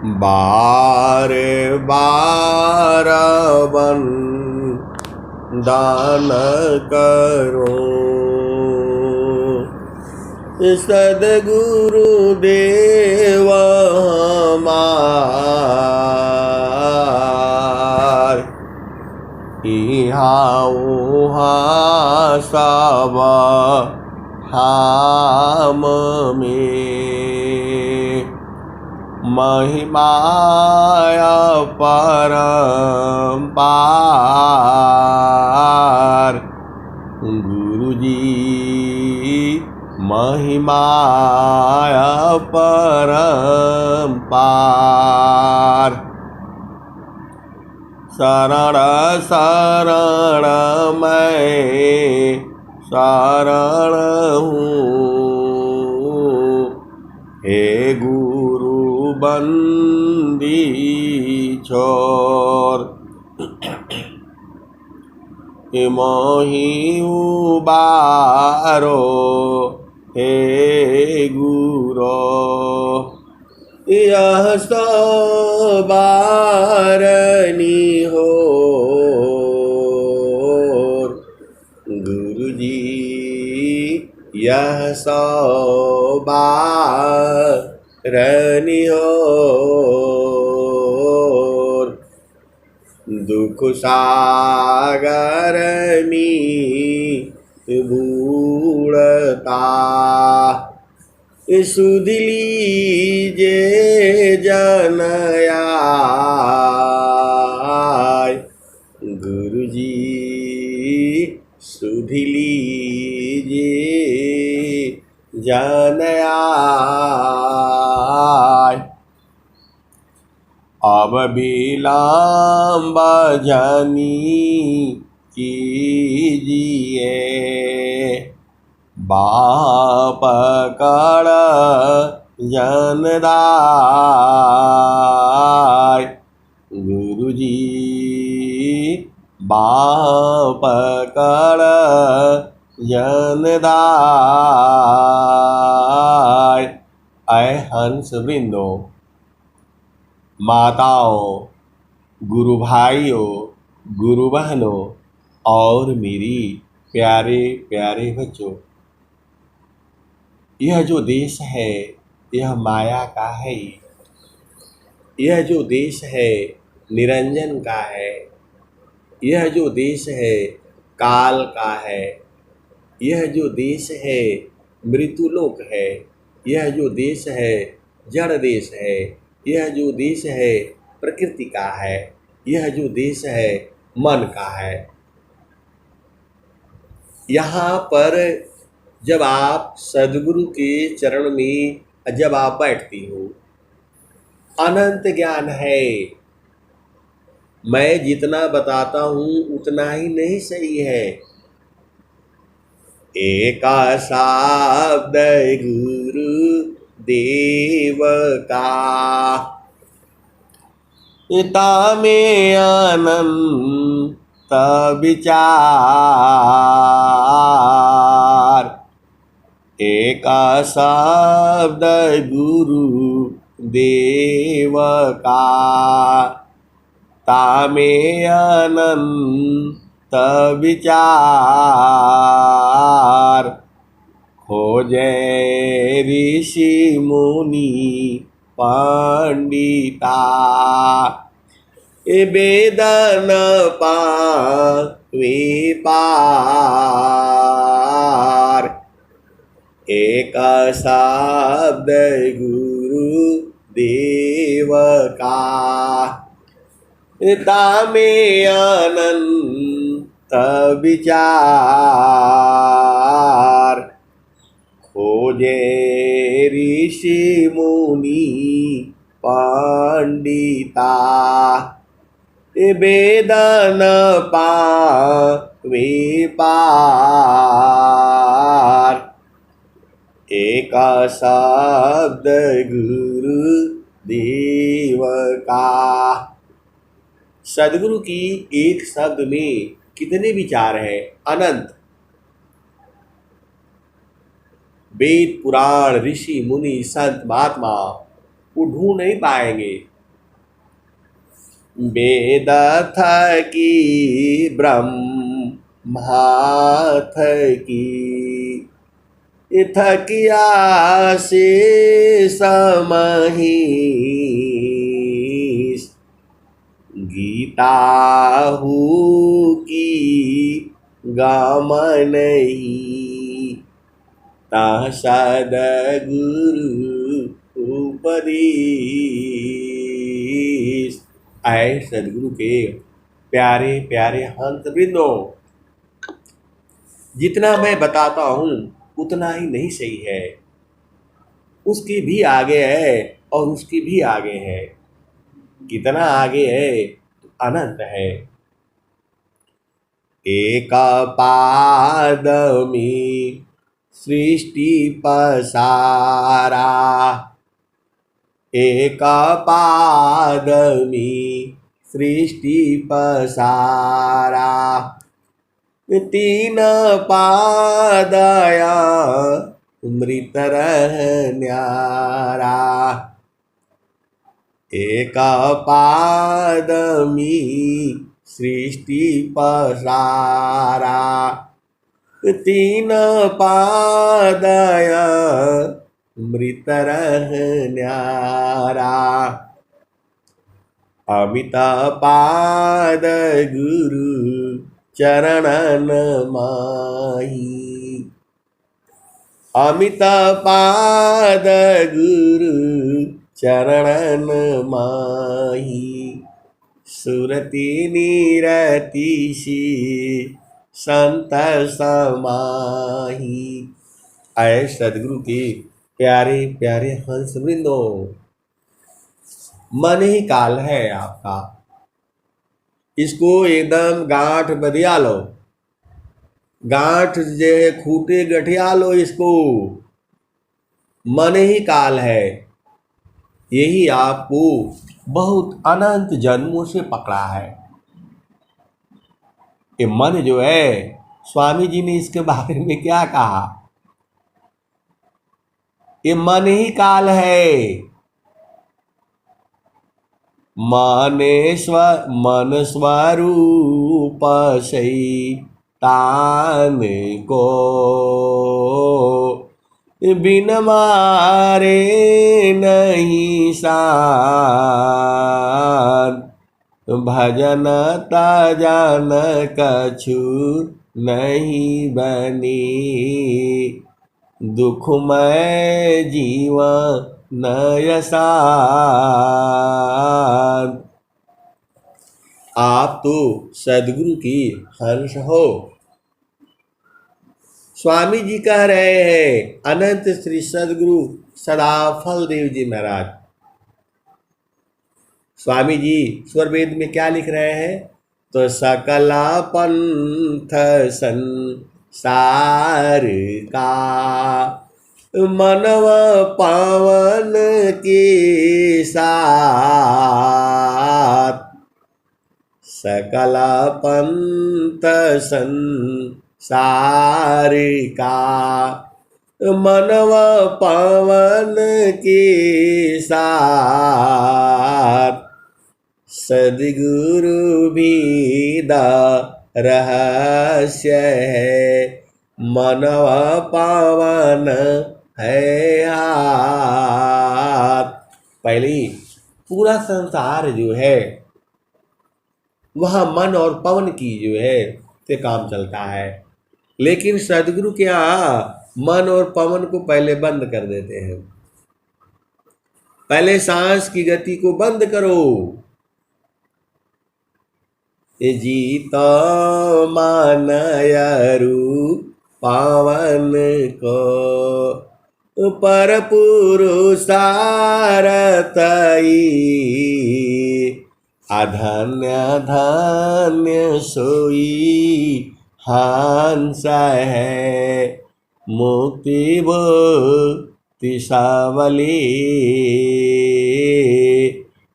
बार बार दान करो सद्गुरु देव हमार। इहाँ उहाँ सब धाम में महिमाय परम्पार। गुरुजी महिमाय परम्पार। शरण शरण मैं शरण हूँ, हे गुरु बंदी छोर। मोहि उबारो हे गुरो, यह सो बारनी हो। गुरुजी यह सो बारनी हो। दुख सागर में बूढ़ता सुध लीजे जन आय। गुरुजी सुध लीजे जन आय। अब विलम्ब जनी कीजिए, बाप कर जनदाय। गुरुजी बाप कर जनदाय। ऐ हंस वृंदो, माताओं, गुरु भाइयों, गुरु बहनों और मेरी प्यारे प्यारे बच्चों, यह जो देश है यह माया का है। यह जो देश है निरंजन का है। यह जो देश है काल का है। यह जो देश है मृत्युलोक है। यह जो देश है जड़ देश है। यह जो देश है प्रकृति का है। यह जो देश है मन का है। यहाँ पर जब आप सद्गुरु के चरण में जब आप बैठती हो, अनंत ज्ञान है। मैं जितना बताता हूँ उतना ही नहीं सही है। एक शब्द गुरु देव का, पिता में अनंत विचार। एक शब्द गुरु देव का, तामे अनंत विचार। खोजे ऋषि मुनि पंडिता, वेदन पावे पार। एक शब्द गुरु देव का, तामे अनंत विचार। खोजे ऋषि मुनि पंडिता, वेदन पावे पार। एक शब्द गुरु देव का। सद्गुरु की एक शब्द में कितने विचार हैं? अनंत। वेद पुराण ऋषि मुनि संत महात्मा वो ढूंढ नहीं पाएंगे वेद थकी ब्रह्मा थकी थकिया से समही गीता हूँ की गामनही ता सदगुरु उपदेश। आए सदगुरु के प्यारे प्यारे हंस वृंदो, जितना मैं बताता हूँ उतना ही नहीं सही है, उसके भी आगे है और उसके भी आगे है। कितना आगे है? अनंत है। एक पाद में सृष्टि पसारा, एक पाद में सृष्टि पसारा, तीन पादया मृत रह न्यारा। एक पाद में सृष्टि पसारा, तीन पादया मृत रह न्यारा। अमित पाद गुरु चरणन माही, अमित पाद गुरु चरणन माही। सुरति निरति सी संत समाही। आए सदगुरु के प्यारे प्यारे हंस वृंदो, मन ही काल है आपका, इसको एकदम गांठ बधिया लो, गांठ जो है खूटे गठिया लो इसको। मन ही काल है, यही आपको बहुत अनंत जन्मों से पकड़ा है। ये मन जो है, स्वामी जी ने इसके बारे में क्या कहा? ये मन ही काल है। मन स्वरूप शैतान को बिन मारे नहीं सान, भजन तजन कछु नहीं बनी, दुखमय जीवन नयसान। आप तो सदगुरु की हंस हो। स्वामी जी कह रहे हैं, अनंत श्री सदगुरु सदाफल देव जी महाराज। स्वामी जी स्वर वेद में क्या लिख रहे हैं? तो सकला पंथ संसार का मनव पावन के साथ, सकल पंथ संसार का मनव पावन के साथ, सदगुरु भीदा रहस्य है, मनव पावन है हाथ। पहले पूरा संसार जो है वह मन और पवन की जो है से काम चलता है, लेकिन सदगुरु के यहाँ मन और पवन को पहले बंद कर देते हैं। पहले सांस की गति को बंद करो। ये जीत मानयरु पावन को पर पुरुषारतई, अधन्य धन्य सोई हंस है, मुक्ति भक्ति सावली।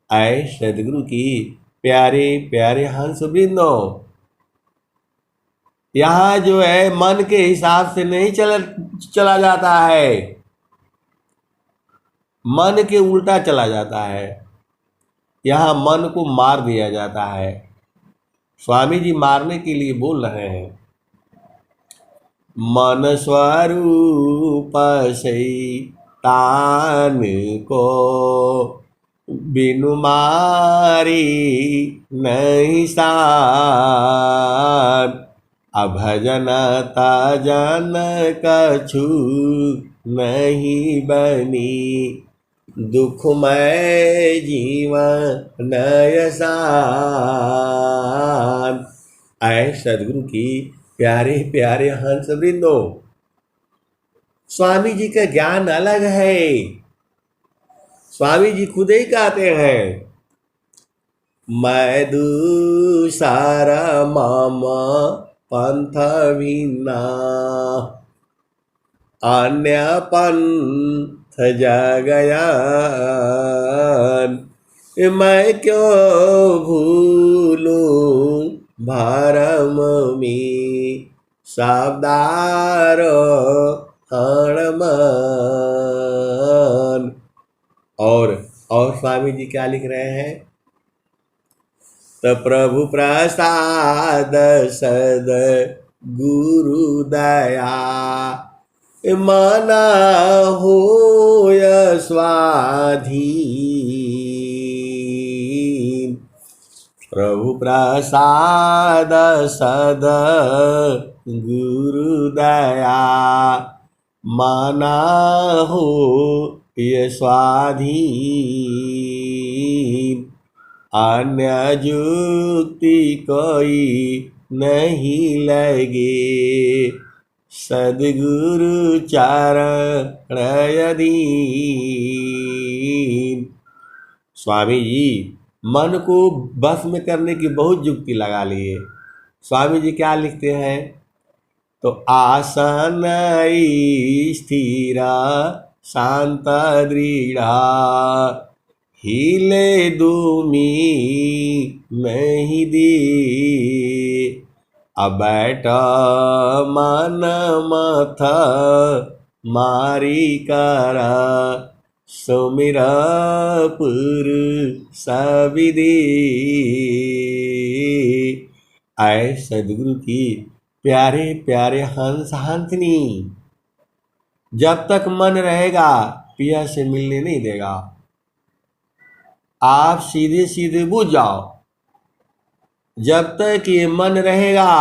आए सदगुरु की प्यारे प्यारे हंस वृंदो, यहाँ जो है मन के हिसाब से नहीं चला जाता है, मन के उल्टा चला जाता है। यहाँ मन को मार दिया जाता है। स्वामी जी मारने के लिए बोल रहे हैं, मन स्वरूप शैतान को बिनु मारी नहीं सान। अभजन तजन कछु नहीं बनी, दुखमय जीवन नयसान। आए सदगुरु की प्यारे प्यारे हंस वृंदो, स्वामी जी का ज्ञान अलग है। स्वामी जी खुद ही कहते हैं, मैं दूसरा मामा पंथ भिन्ना, अन्य पंथ जगयान। मैं क्यों भूलूं भरम में शब्दारो हणमान। और स्वामी जी क्या लिख रहे हैं, तो प्रभु प्रसाद सद गुरु दया, माना होय स्वाधीन। प्रभु प्रसाद सद गुरु दया, माना हो ये स्वाधीन। अन्य जुक्ति कोई नहीं लगे, सदगुरु चरण अधीन। स्वामी जी मन को बस में करने की बहुत युक्ति लगा लिए। स्वामी जी क्या लिखते हैं, तो आसन स्थिरा शांत दृढ़ा, हिले दूमी नहीं दी। अब बैठ मन मथ मारी करा, सुमिरा पुरुष विधि। आए सदगुरु की प्यारे प्यारे हंस हंसनी, जब तक मन रहेगा पिया से मिलने नहीं देगा। आप सीधे सीधे बुझ जाओ, जब तक ये मन रहेगा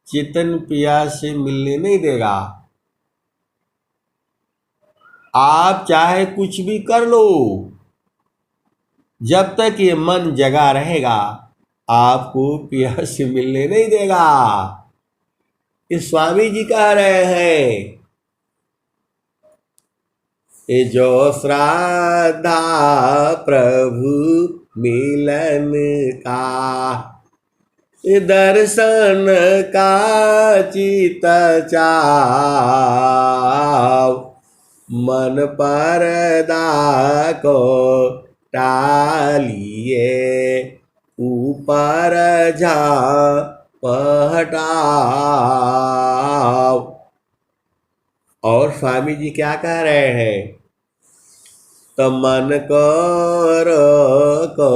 चेतन पिया से मिलने नहीं देगा। आप चाहे कुछ भी कर लो, जब तक ये मन जगा रहेगा आपको पिया से मिलने नहीं देगा। ये स्वामी जी कह रहे हैं, ये जो श्रद्धा प्रभु मिलन का, ये दर्शन का चित चाव, मन परदा को टालिए ऊपर जा पहटाव। और स्वामी जी क्या कह रहे हैं, तो मन को रोको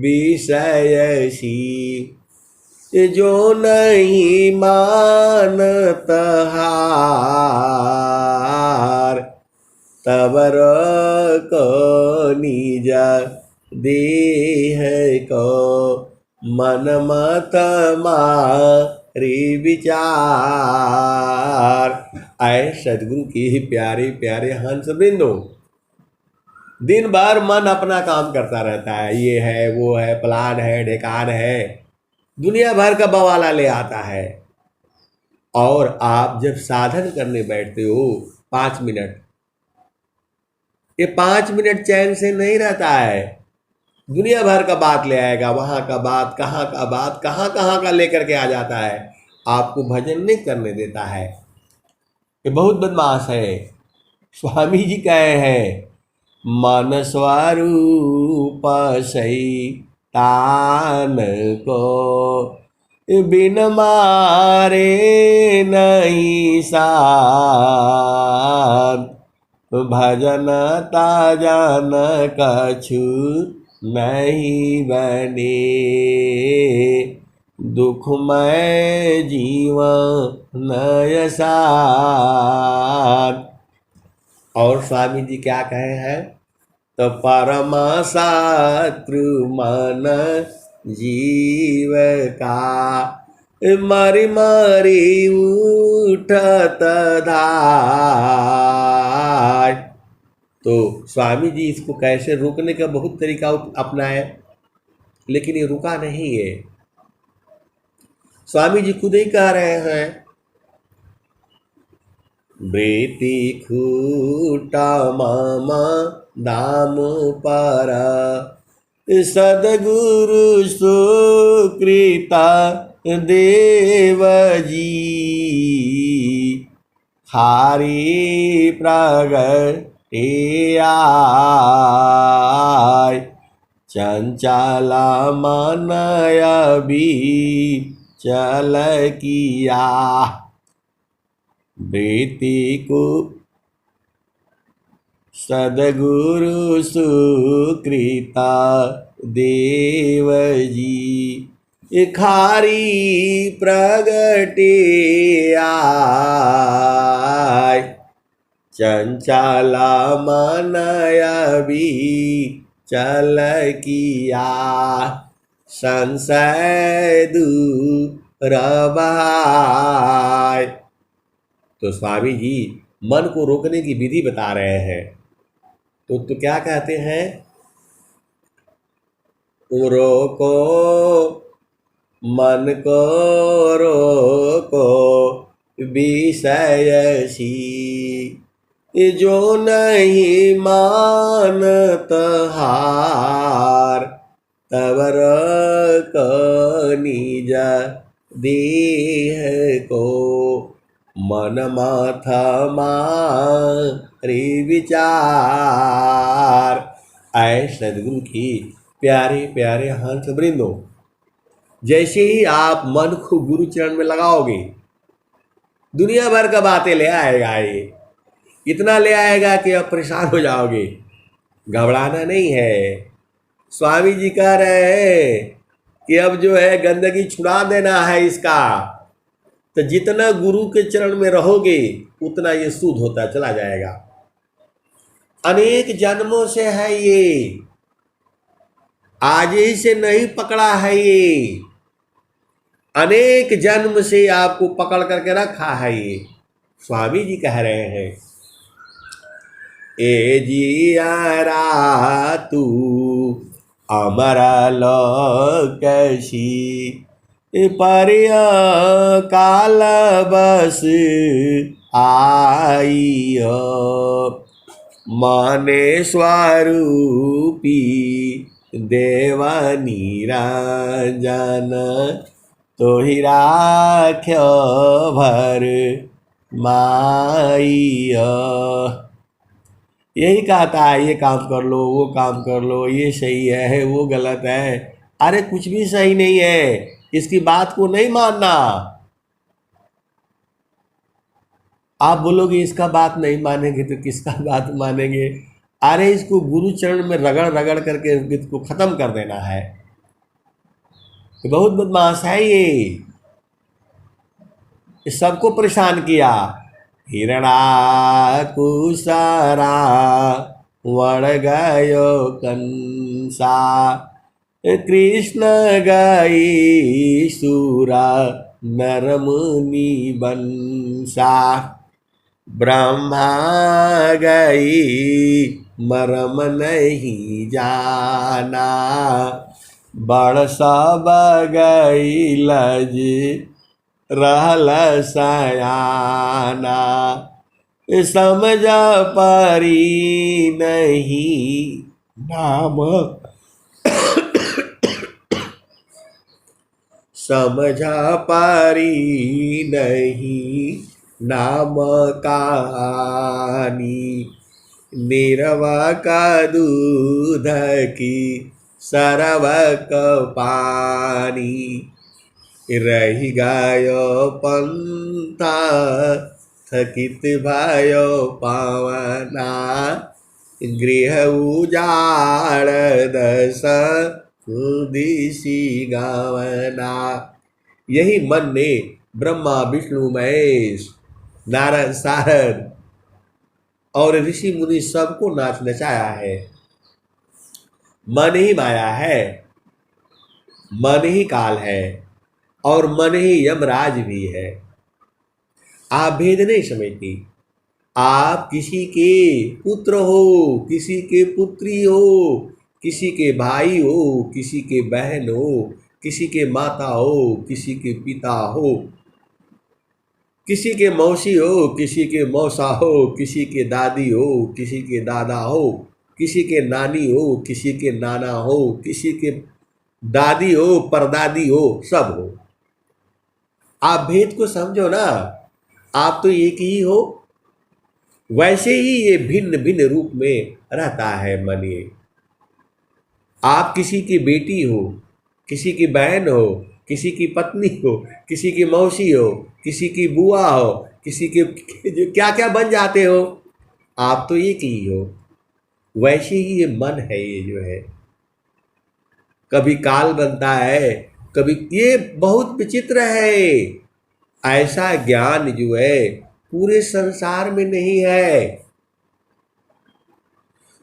विषय सी, जो नहीं मानत हार, तब रोको निज देह को, मन मत मारी विचार। आए सदगुरु की प्यारे प्यारे हंस वृंदो, दिन भर मन अपना काम करता रहता है, ये है वो है, प्लान है ढेकान है, दुनिया भर का बवाला ले आता है। और आप जब साधन करने बैठते हो 5 मिनट, ये 5 मिनट चैन से नहीं रहता है, दुनिया भर का बात ले आएगा, वहाँ का बात, कहाँ का बात, कहाँ का लेकर के आ जाता है, आपको भजन नहीं करने देता है। ये बहुत बदमाश है। स्वामी जी कहे हैं, मन स्वरूप शैतान को बिन मारे नहीं सान। भजन ताजन कछु नहीं बने, दुखमय जीवन यसान। और स्वामी जी क्या कहे हैं, तो परमा शत्रु मन जीव का, मरी मरी उठत धाय। तो स्वामी जी इसको कैसे रोकने का बहुत तरीका अपनाए, लेकिन ये रुका नहीं है। स्वामी जी खुद ही कह रहे हैं, वृत्ति खूटा मामा दाम पर, सदगुरु सुकृता देव जी, हारी प्रगटे आय, चंचला मनय भी चल किया। वृत्ति को सदगुरु सुकृता देव जी, खारी प्रगटे आय, चंचला मनय भी चल किया, संशय दूर बहाय। तो स्वामी जी मन को रोकने की विधि बता रहे हैं। तो क्या कहते हैं, रोको मन को रोको विषयसी, जो नहीं मानत हार, तवर को निज देह को, मन माथा मारी विचार। ऐ सदगुरु की प्यारे प्यारे हंस वृंदो, जैसे ही आप मन को गुरु चरण में लगाओगे, दुनिया भर का बातें ले आएगा, ये इतना ले आएगा कि आप परेशान हो जाओगे। घबराना नहीं है। स्वामी जी कह रहे हैं कि अब जो है गंदगी छुड़ा देना है इसका, तो जितना गुरु के चरण में रहोगे उतना ये शुद्ध होता चला जाएगा। अनेक जन्मों से है ये, आज ही से नहीं पकड़ा है ये, अनेक जन्म से आपको पकड़ करके रखा है ये। स्वामी जी कह रहे हैं, ए जियारा तू अमरा लोकसी, परिय काल बस आइयो, माने स्वरूपी देवानी राजन, तो ही राख्यो भर माइयो। यही कहता है, ये काम कर लो, वो काम कर लो, ये सही है, वो गलत है। अरे कुछ भी सही नहीं है, इसकी बात को नहीं मानना। आप बोलोगे इसका बात नहीं मानेंगे तो किसका बात मानेंगे। अरे इसको गुरु चरण में रगड़ रगड़ करके इसको खत्म कर देना है। बहुत बदमाश है ये सबको परेशान किया। हिरणा कुसारा वण गयो कंसा, कृष्ण गई सूरा नरमुनि बंसा, ब्रह्मा गई मरम नहीं जाना, बड़ सब गई लज रहल सयाना, समझ परी नहीं नाम, समझ पारी नहीं नाम कहानी, निरवा का दूध की सरवक पानी, रही गायो पंथा थकित भयो पावना, गृह उजाड़ दस दिशि गवना। यही मन ने ब्रह्मा विष्णु महेश नारद सारद और ऋषि मुनि सबको नाच नचाया है। मन ही माया है, मन ही काल है और मन ही यमराज भी है। आप भेद नहीं समझती। आप किसी के पुत्र हो, किसी के पुत्री हो, किसी के भाई हो, किसी के बहन हो, किसी के माता हो, किसी के पिता हो, किसी के मौसी हो, किसी के मौसा हो, किसी के दादी हो, किसी के दादा हो, किसी के नानी हो, किसी के नाना हो, किसी के दादी हो, परदादी हो, सब हो। आप भेद को समझो ना। आप तो एक ही हो। वैसे ही ये भिन्न भिन्न रूप में रहता है मन। ये आप किसी की बेटी हो, किसी की बहन हो, किसी की पत्नी हो, किसी की मौसी हो, किसी की बुआ हो, किसी के क्या क्या बन जाते हो। आप तो एक ही हो। वैसे ही ये मन है, ये जो है कभी काल बनता है, कभी ये बहुत विचित्र है। ऐसा ज्ञान जो है पूरे संसार में नहीं है।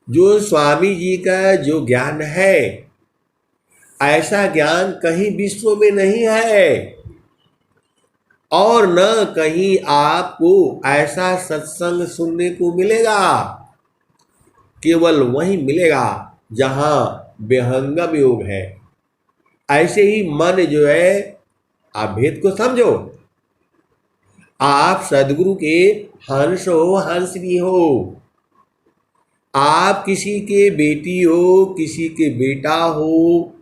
जो स्वामी जी का जो ज्ञान है, ऐसा ज्ञान कहीं विश्व में नहीं है और न कहीं आपको ऐसा सत्संग सुनने को मिलेगा। केवल वहीं मिलेगा जहां विहंगम योग है। ऐसे ही मन जो है, आप भेद को समझो। आप सदगुरु के हंस हो, हंस भी हो। आप किसी के बेटी हो, किसी के बेटा हो,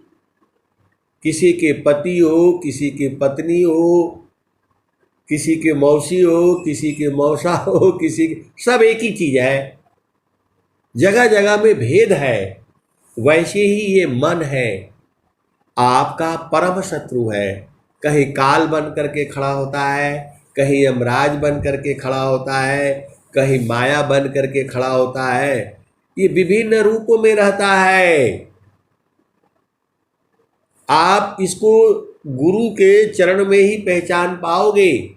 किसी के पति हो, किसी की पत्नी हो, किसी के मौसी हो, किसी के मौसा हो, किसी के, सब एक ही चीज है। जगह जगह में भेद है। वैसे ही ये मन है, आपका परम शत्रु है। कहीं काल बन करके खड़ा होता है, कहीं यमराज बन करके खड़ा होता है, कहीं माया बन करके खड़ा होता है। ये विभिन्न रूपों में रहता है। आप इसको गुरु के चरण में ही पहचान पाओगे।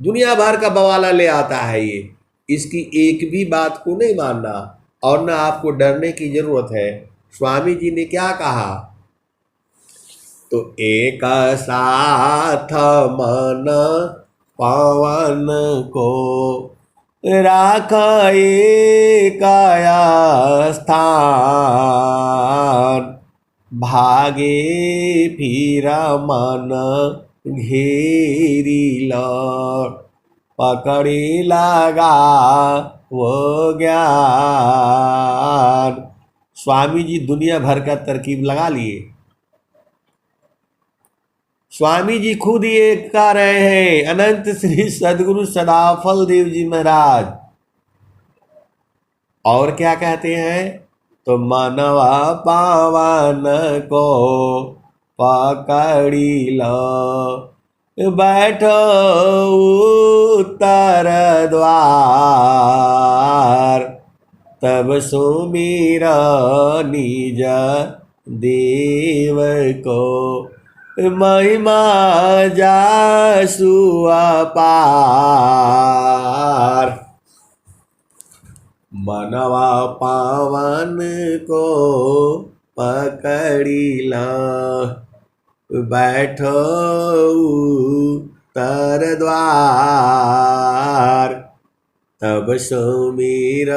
दुनिया भर का बवाला ले आता है ये। इसकी एक भी बात को नहीं मानना और ना आपको डरने की जरूरत है। स्वामी जी ने क्या कहा? तो एक साथ मन पवन को राख एकाया स्थान, भागे फिर मन घेरी लौट, पकड़ी लगा वो ज्ञान। स्वामी जी दुनिया भर का तरकीब लगा लिए। स्वामी जी खुद ये कह रहे हैं, अनंत श्री सदगुरु सदाफल देव जी महाराज। और क्या कहते हैं? तो मनवा पावन को पकड़ी लो, बैठो उत्तर द्वार, तब सुमिर निज देव को, महिमा जासु अपार। मनवा पावन को पकड़ी ला, बैठो उत्तर द्वार, तब सुमिर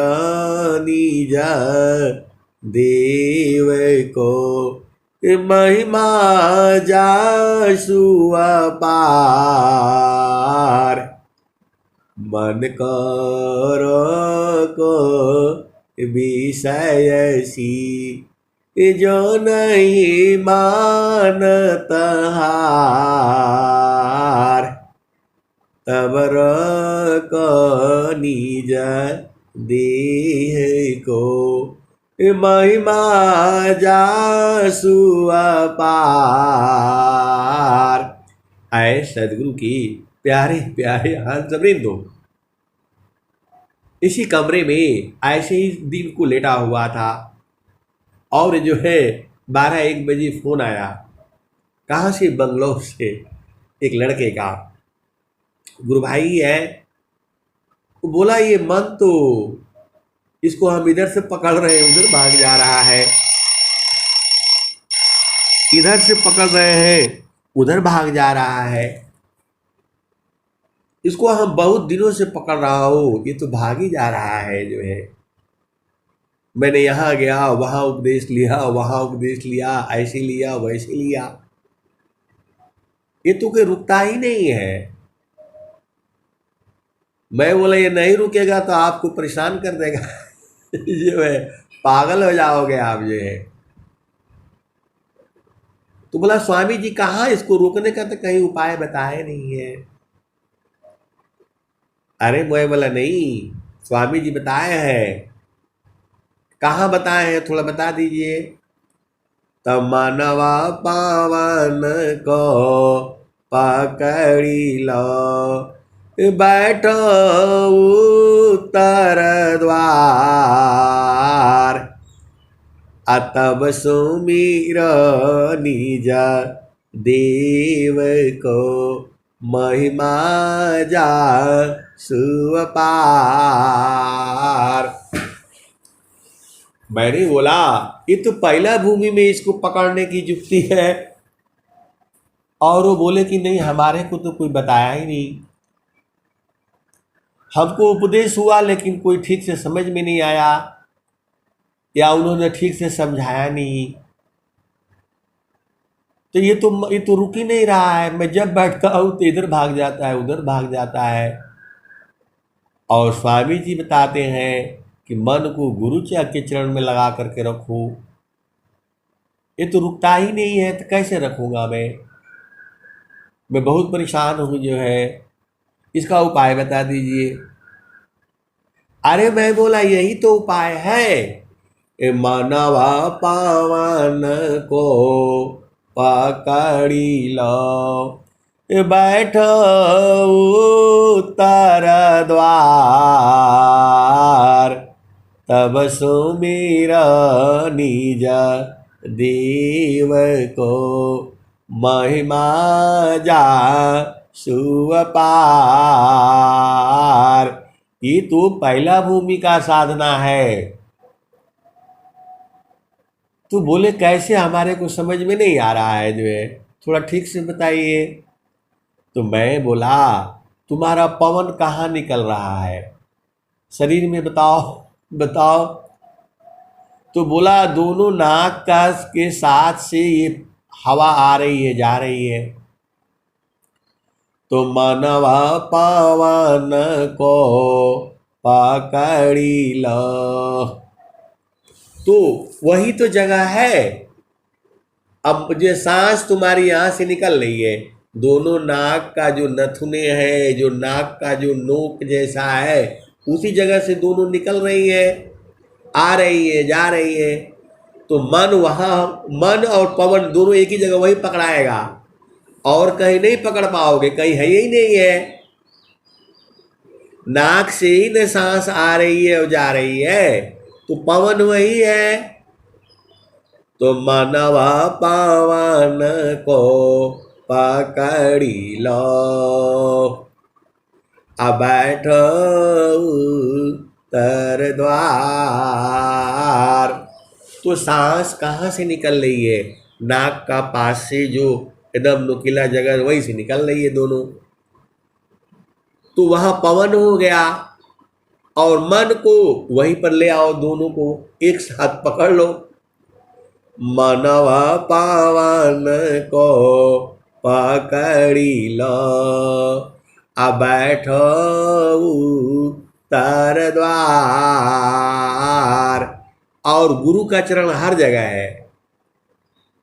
निज देव को, महिमा जासु अपार। मन करो को विषय सी, जो नहीं मानत हार, तब को निज देह को, महिमा जासु अपार। आए सदगुरु की प्यारे प्यारे हंस वृंदो, इसी कमरे में ऐसे ही दिन को लेटा हुआ था और जो है 12-1 बजे फ़ोन आया। कहाँ से? बंगलोर से, एक लड़के का। गुरु भाई है। वो बोला ये मन तो इसको हम इधर से पकड़ रहे हैं उधर भाग जा रहा है, इधर से पकड़ रहे हैं उधर भाग जा रहा है, इसको हम बहुत दिनों से पकड़ रहा हूँ, ये तो भाग ही जा रहा है जो है। मैंने यहाँ गया, वहाँ उपदेश लिया, वहाँ उपदेश लिया, ऐसे लिया वैसे लिया, ये तो कोई रुकता ही नहीं है। मैं बोला ये नहीं रुकेगा तो आपको परेशान कर देगा जो है, पागल हो जाओगे आप जो है। तो बोला स्वामी जी कहाँ, इसको रोकने का तो कहीं उपाय बताए नहीं है। अरे मैं बोला नहीं, स्वामी जी बताए हैं। कहाँ बताए हैं, थोड़ा बता दीजिए। तब मानवा पावन को पकड़ी लो, बैठो उत्तर द्वार, अतब सुमीर निज देव को, महिमा जा सुअपार। मैंने बोला ये तो पहला भूमि में इसको पकड़ने की युक्ति है, और वो बोले कि नहीं हमारे को तो कोई बताया ही नहीं, हमको उपदेश हुआ लेकिन कोई ठीक से समझ में नहीं आया या उन्होंने ठीक से समझाया नहीं। तो ये तो रुक ही नहीं रहा है, मैं जब बैठता हूँ तो इधर भाग जाता है उधर भाग जाता है। और स्वामी जी बताते हैं कि मन को गुरु के चरण में लगा करके रखो, ये तो रुकता ही नहीं है तो कैसे रखूँगा मैं बहुत परेशान हूँ जो है, इसका उपाय बता दीजिए। अरे मैं बोला यही तो उपाय है, ए मानवा पावन को पकड़ी लो, बैठो उत्तर द्वार, तब सुमीर निज देव को, महिमा जा सुअपार। ये तो पहला भूमि का साधना है। तो बोले कैसे, हमारे को समझ में नहीं आ रहा है जो है, थोड़ा ठीक से बताइए। तो मैं बोला तुम्हारा पवन कहाँ निकल रहा है शरीर में, बताओ बताओ। तो बोला दोनों नाक का के साथ से ये हवा आ रही है जा रही है। तो मानवा पावन को पकड़ी लो, तो वही तो जगह है। अब जो सांस तुम्हारी यहाँ से निकल रही है, दोनों नाक का जो नथुने है, जो नाक का जो नोक जैसा है, उसी जगह से दोनों निकल रही है, आ रही है जा रही है। तो मन वहाँ, मन और पवन दोनों एक ही जगह वही पकड़ाएगा, और कहीं नहीं पकड़ पाओगे, कहीं है ही नहीं है। नाक से ही न सांस आ रही है और जा रही है, तो पवन वही है। तो मानवा पावन को पकड़ी लो, अब बैठो उत्तर द्वार। तो सांस कहाँ से निकल रही है, नाक का पास से जो एकदम नुकीला जगह वहीं से निकल रही है दोनों, तो वहाँ पवन हो गया। और मन को वहीं पर ले आओ, दोनों को एक साथ पकड़ लो। मानवा पावन को पकड़ी लो, अब बैठो उत्तर द्वार। और गुरु का चरण हर जगह है,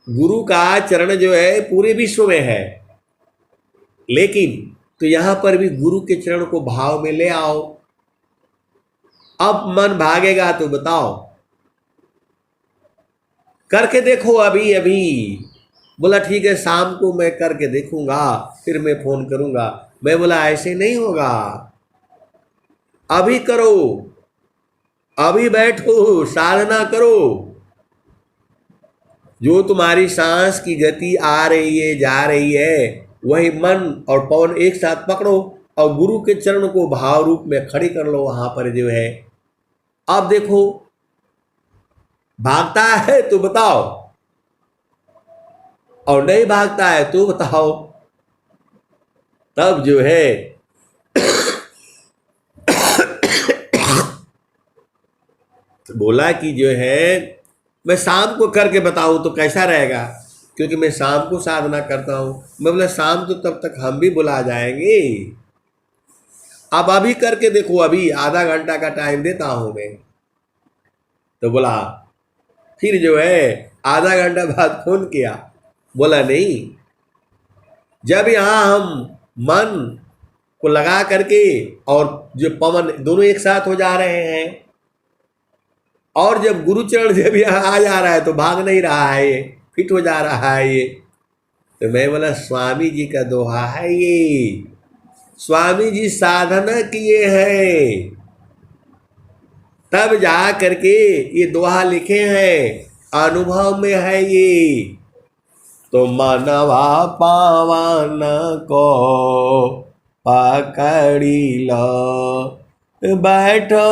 गुरु का चरण जो है पूरे विश्व में है, लेकिन तो यहाँ पर भी गुरु के चरण को भाव में ले आओ। अब मन भागेगा तो बताओ, करके देखो अभी अभी। बोला ठीक है शाम को मैं करके देखूंगा, फिर मैं फोन करूंगा। मैं बोला ऐसे नहीं होगा, अभी करो, अभी बैठो, साधना करो। जो तुम्हारी सांस की गति आ रही है, जा रही है, वही मन और पवन एक साथ पकड़ो और गुरु के चरण को भाव रूप में खड़ी कर लो। वहां पर जो है, अब देखो भागता है तो बताओ, और नहीं भागता है तो बताओ। तब जो है बोला कि जो है मैं शाम को करके बताऊं तो कैसा रहेगा, क्योंकि मैं शाम को साधना करता हूं। मैं बोला शाम तो तब तक हम भी बुला जाएंगे, अब अभी करके देखो, अभी आधा घंटा का टाइम देता हूं मैं। तो बोला, फिर जो है आधा घंटा बाद फोन किया, बोला नहीं, जब यहाँ हम मन को लगा करके और जो पवन दोनों एक साथ हो जा रहे हैं, और जब गुरुचरण जब यहाँ आ जा रहा है तो भाग नहीं रहा है, ये फिट हो जा रहा है ये। तो मैं बोला स्वामी जी का दोहा है ये, स्वामी जी साधना किए हैं तब जा करके ये दोहा लिखे हैं, अनुभव में है ये। तो मनवा पावन को पकड़ी लो, बैठो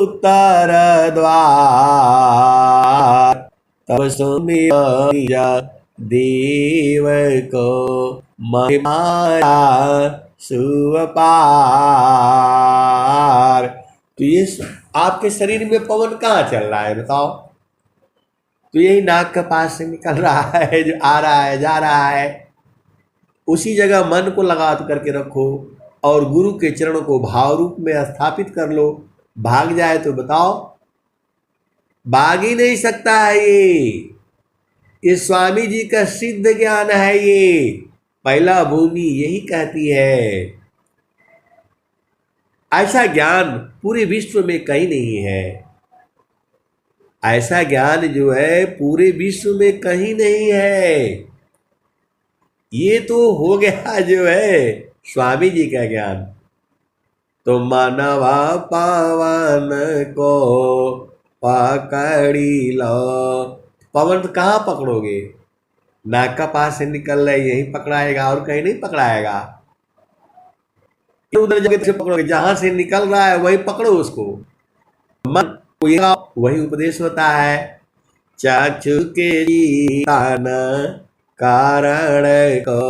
उत्तर द्वार, तब सुनिया देव को महिमाया सुअपार। तो ये आपके शरीर में पवन कहाँ चल रहा है बताओ? तो यही नाक के पास से निकल रहा है, जो आ रहा है जा रहा है। उसी जगह मन को लगा करके रखो और गुरु के चरणों को भाव रूप में स्थापित कर लो। भाग जाए तो बताओ? भाग ही नहीं सकता है ये स्वामी जी का सिद्ध ज्ञान है ये। पहला भूमि यही कहती है, ऐसा ज्ञान पूरे विश्व में कहीं नहीं है। ऐसा ज्ञान जो है पूरे विश्व में कहीं नहीं है। ये तो हो गया जो है स्वामी जी का ज्ञान। तो मानवा पावन को पकड़ी लो। पवन कहाँ पकड़ोगे? नाक का पास से निकल रहा है यही पकड़ाएगा और कहीं नहीं पकड़ाएगा। उधर जगह से पकड़ोगे, जहां से निकल रहा है वही पकड़ो उसको। मन को वही उपदेश होता है, चाचू के जीतान कारण को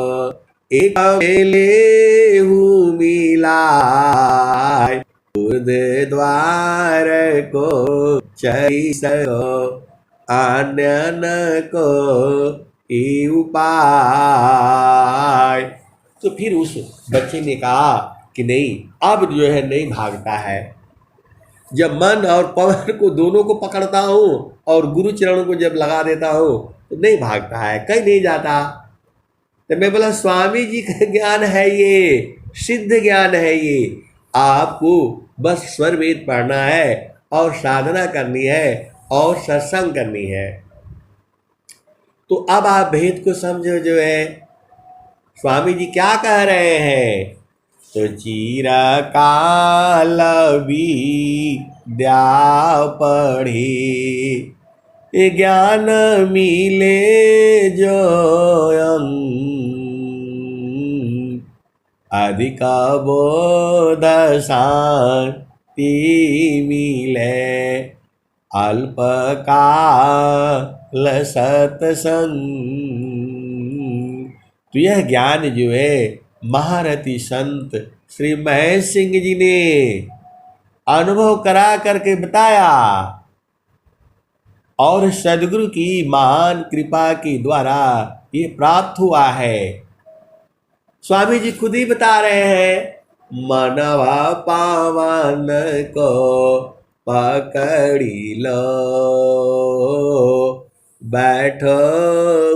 एक ले मिला, द्वार को चई सको अन्य को उपाय। तो फिर उस बच्चे ने कहा कि नहीं, अब जो है नहीं भागता है। जब मन और पवन को दोनों को पकड़ता हूँ और गुरु चरणों को जब लगा देता हूँ तो नहीं भागता है, कहीं नहीं जाता। तो मैं बोला स्वामी जी का ज्ञान है ये, सिद्ध ज्ञान है ये। आपको बस स्वर वेद पढ़ना है और साधना करनी है और सत्संग करनी है। तो अब आप भेद को समझो जो है स्वामी जी क्या कह रहे हैं। तो चिरकाल विद्या पढ़ी ज्ञान मिले जो अधिक बोध शांति मिले अल्पकाल सत्संग। तो यह ज्ञान जो है महारथी संत श्री महेश सिंह जी ने अनुभव करा करके बताया और सदगुरु की महान कृपा के द्वारा ये प्राप्त हुआ है। स्वामी जी खुद ही बता रहे हैं, मनवा पावन को पकड़ी लो, बैठो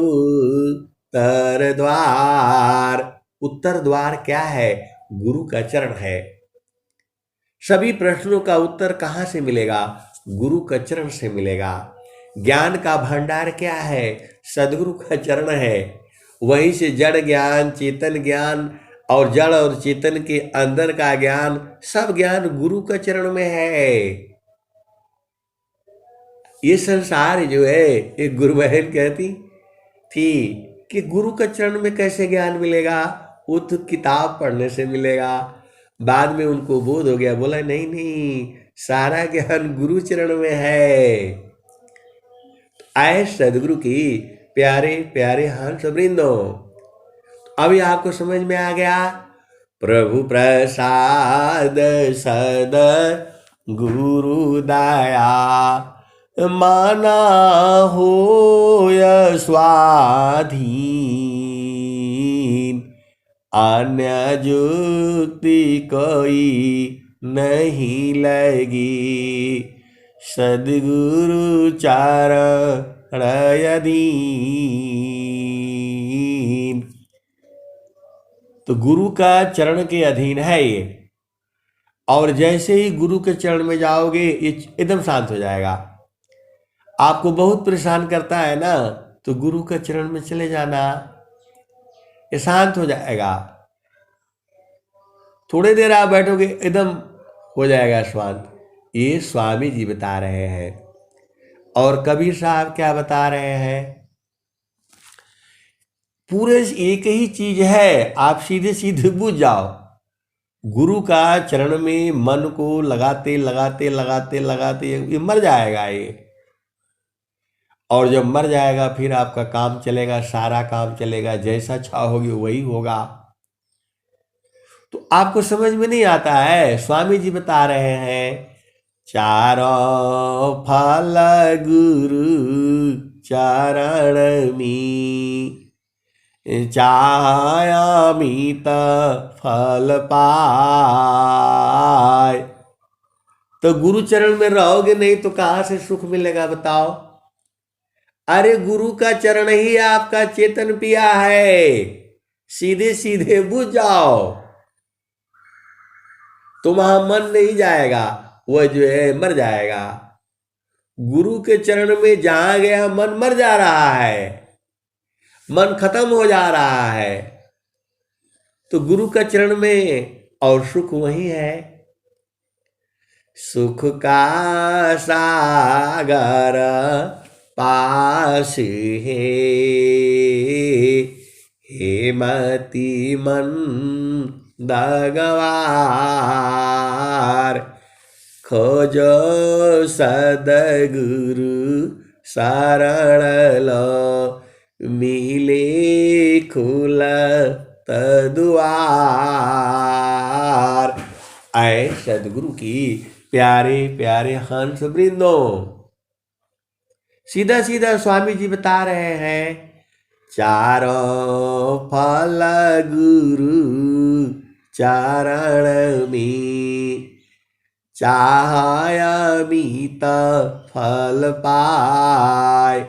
उत्तर द्वार। उत्तर द्वार क्या है? गुरु का चरण है। सभी प्रश्नों का उत्तर कहाँ से मिलेगा? गुरु का चरण से मिलेगा। ज्ञान का भंडार क्या है? सदगुरु का चरण है। वहीं से जड़ ज्ञान, चेतन ज्ञान, और जड़ और चेतन के अंदर का ज्ञान, सब ज्ञान गुरु का चरण में है। ये संसार जो है, एक गुरु बहन कहती थी कि गुरु का चरण में कैसे ज्ञान मिलेगा, वो तो किताब पढ़ने से मिलेगा। बाद में उनको बोध हो गया, बोला नहीं नहीं, सारा ज्ञान गुरु चरण में है। आए सदगुरु की प्यारे प्यारे हंस वृंदो, अभी आपको समझ में आ गया। प्रभु प्रसाद सद गुरु दया, माना हो स्वाधीन, अन्य जुक्ति कोई नहीं लगी, सदगुरु चरण अधीन। तो गुरु का चरण के अधीन है ये, और जैसे ही गुरु के चरण में जाओगे ये एकदम शांत हो जाएगा। आपको बहुत परेशान करता है ना, तो गुरु के चरण में चले जाना, ये शांत हो जाएगा। थोड़ी देर आप बैठोगे एकदम हो जाएगा शांत। ये स्वामी जी बता रहे हैं। और कबीर साहब क्या बता रहे हैं, पूरे एक ही चीज है, आप सीधे सीधे बुझ जाओ। गुरु का चरण में मन को लगाते लगाते लगाते लगाते ये मर जाएगा ये। और जब मर जाएगा फिर आपका काम चलेगा, सारा काम चलेगा, जैसा चाहोगे वही होगा। तो आपको समझ में नहीं आता है। स्वामी जी बता रहे हैं, चारों फल गुरु चरण में, चायामित फल पाए। तो गुरु चरण में रहोगे नहीं तो कहां से सुख मिलेगा बताओ। अरे गुरु का चरण ही आपका चेतन पिया है, सीधे सीधे बुझ जाओ तो वहां मन नहीं जाएगा, वह जो है मर जाएगा। गुरु के चरण में जहां गया मन मर जा रहा है, मन खत्म हो जा रहा है। तो गुरु का चरण में और सुख वही है। सुख का सागर पास है, हेमती मन दगवार, खोजो सदगुरु शरण लो, मिले खुलत द्वार। आए सदगुरु की प्यारे प्यारे हंस वृंदो, सीधा सीधा स्वामी जी बता रहे हैं, चारों फल गुरु चरण में, चाहयामित फल पाए।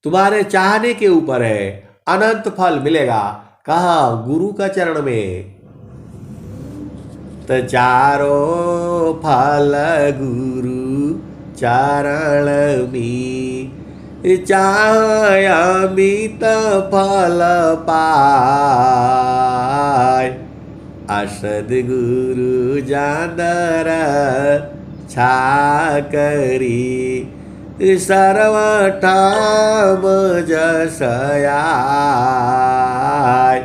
तुम्हारे चाहने के ऊपर है, अनंत फल मिलेगा। कहाँ? गुरु का चरण में। तो चारों फल गुरु चरण में, चाहयामित फल पाए। असद गुरु जानर छाकरी, सर्वठाम जसयाय।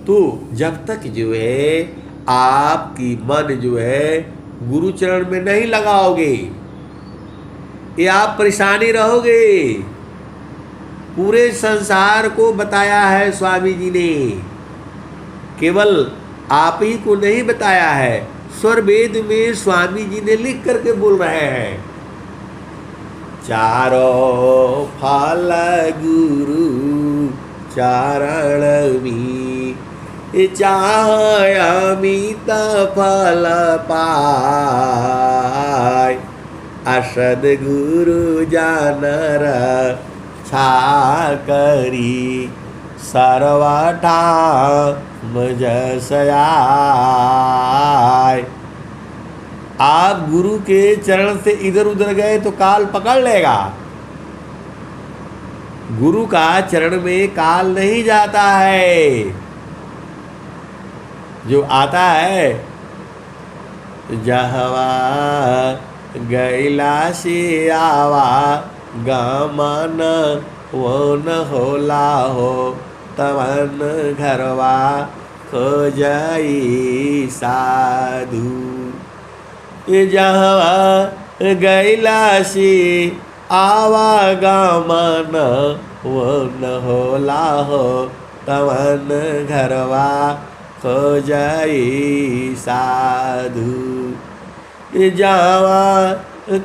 तो जब तक जो है आपकी मन जो है गुरु चरण में नहीं लगाओगे, ये आप परेशानी रहोगे। पूरे संसार को बताया है स्वामी जी ने, केवल आप ही को नहीं बताया है। स्वर वेद में स्वामी जी ने लिख करके बोल रहे हैं, चारों फल गुरु चरण में, चाहयामित फल पाए। असद गुरु जानर छाकरी, सर्वठाम जसयाय। आप गुरु के चरण से इधर उधर गए तो काल पकड़ लेगा। गुरु का चरण में काल नहीं जाता है। जो आता है जहवा गैला से आवा गमन वो न होला हो तवन घरवा खोजई साधु जहवा गैला से आवागमन वो न होला हो तवन घरवा खोजई साधु जावा